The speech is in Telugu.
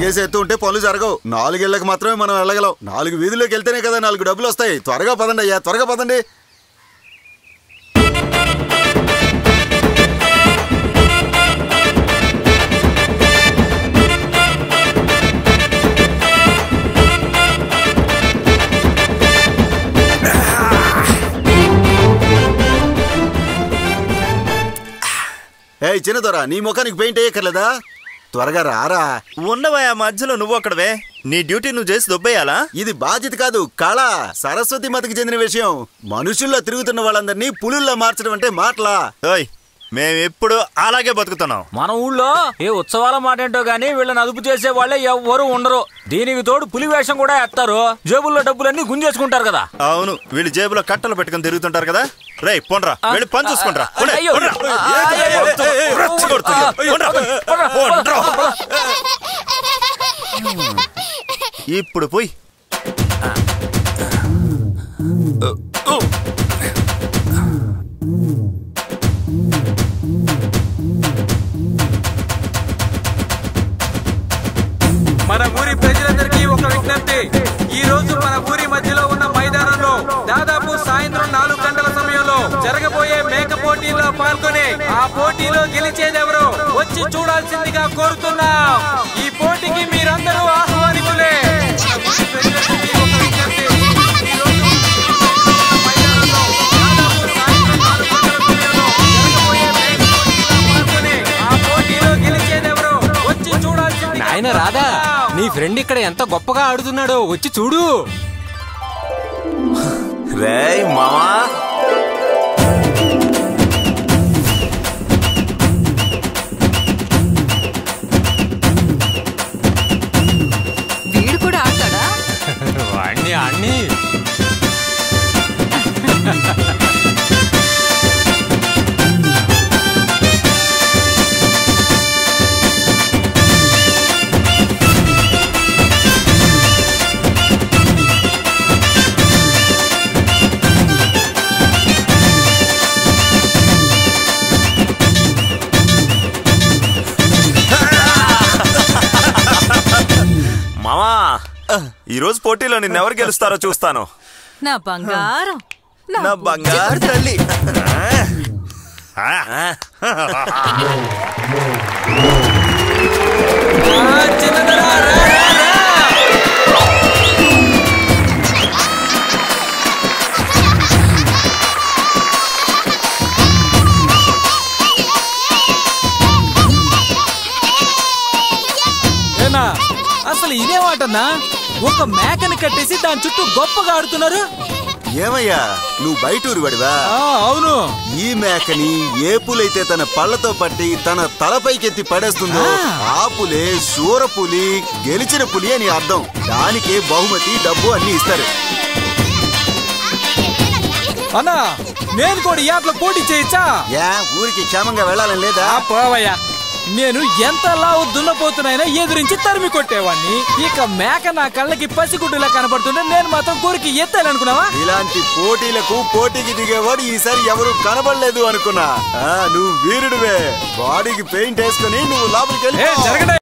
కేసు ఎత్తు ఉంటే పనులు జరగవు. 4 ఏళ్లకు మాత్రమే మనం వెళ్ళగలం. 4 వీధుల్లోకి వెళ్తేనే కదా 4 డబ్బులు వస్తాయి. త్వరగా పదండి అయ్యా, త్వరగా పదండి. ఏయ్ చిన్నదొరా, నీ ముఖానికి పెయింట్ వేయక్కర్లేదా? త్వరగా రారా. ఉండవా మధ్యలో నువ్వు అక్కడవే. నీ డ్యూటీ నువ్వు చేసి దొబ్బేయాలా? ఇది బాధ్యత కాదు, కళ. సరస్వతి మతకి చెందిన విషయం. మనుషుల్లో తిరుగుతున్న వాళ్ళందరినీ పులుల్లా మార్చడం అంటే మాటలా? మేమెప్పుడు అలాగే బతుకుతున్నాం. మన ఊళ్ళో ఏ ఉత్సవాల మాట ఏంటో గానీ వీళ్ళని అదుపు చేసే వాళ్ళే ఎవ్వరూ ఉండరు. దీనికి తోడు పులి వేషం కూడా ఎత్తారు. జేబుల్లో డబ్బులన్నీ గుంజేసుకుంటారు కదా. అవును, వీళ్ళు జేబులో కట్టలు పెట్టుకుని తిరుగుతుంటారు కదా. రేయ్ పోండ్రా, వెళ్ళి పని చూసుకుంటా. ఇప్పుడు పోయి మన ఊరి ప్రజలందరికీ ఒక విజ్ఞప్తి. ఈ రోజు మన ఊరి మధ్యలో ఉన్న మైదానంలో దాదాపు సాయంత్రం 4 గంటల సమయంలో జరగబోయే మేక పోటీలో పాల్గొని ఆ పోటీలో గెలిచేదెవరో వచ్చి చూడాల్సిందిగా కోరుతున్నాం. ఈ పోటీకి మీరందరూ ఆహ్వానితులే. నాయన రాధా, నీ ఫ్రెండ్ ఇక్కడ ఎంత గొప్పగా ఆడుతున్నాడో వచ్చి చూడు. రేయ్ మామా, వీడు కూడా ఆడతాడా? వాణ్ణి ఆణ్ణి ఈ రోజు పోటీలో నిన్నెవరు గెలుస్తారో చూస్తాను. నా బంగారం, నా బంగారు తల్లి. అసలు ఇదేమాటన్నా, ఒక మేకని కట్టేసి దాని చుట్టూ గొప్పగా ఆడుతున్నారు. ఏమయ్యా, నువ్వు బయటూరు పడివా? అవును. ఈ మేకని ఏ పులైతే తన పళ్ళతో పట్టి తన తలపైకెత్తి పడేస్తుందో ఆ పులే శూరపులి, గెలిచిన పులి అని అర్థం. దానికి బహుమతి, డబ్బు అన్ని ఇస్తారు. అన్నా, నేను కూడా ఈ ఆటలో పోటీ చేయొచ్చా? ఊరికి క్షేమంగా వెళ్ళాలని లేదా? పోవయ్యా, నేను ఎంత లావు దున్నపోతున్నాయినా ఎదురించి తరిమి కొట్టేవాడిని. ఇక మేక నా కళ్ళకి పసిగుడ్డులా కనబడుతుంటే నేను మాత్రం కోరికి ఎత్తాలనుకున్నావా? ఇలాంటి పోటీకి దిగేవాడు ఈసారి ఎవరు కనబడలేదు అనుకున్నా. నువ్వు వీరుడివే. బాడీకి పెయింట్ వేసుకుని నువ్వు లోపలికి వెళ్ళి జరగండి.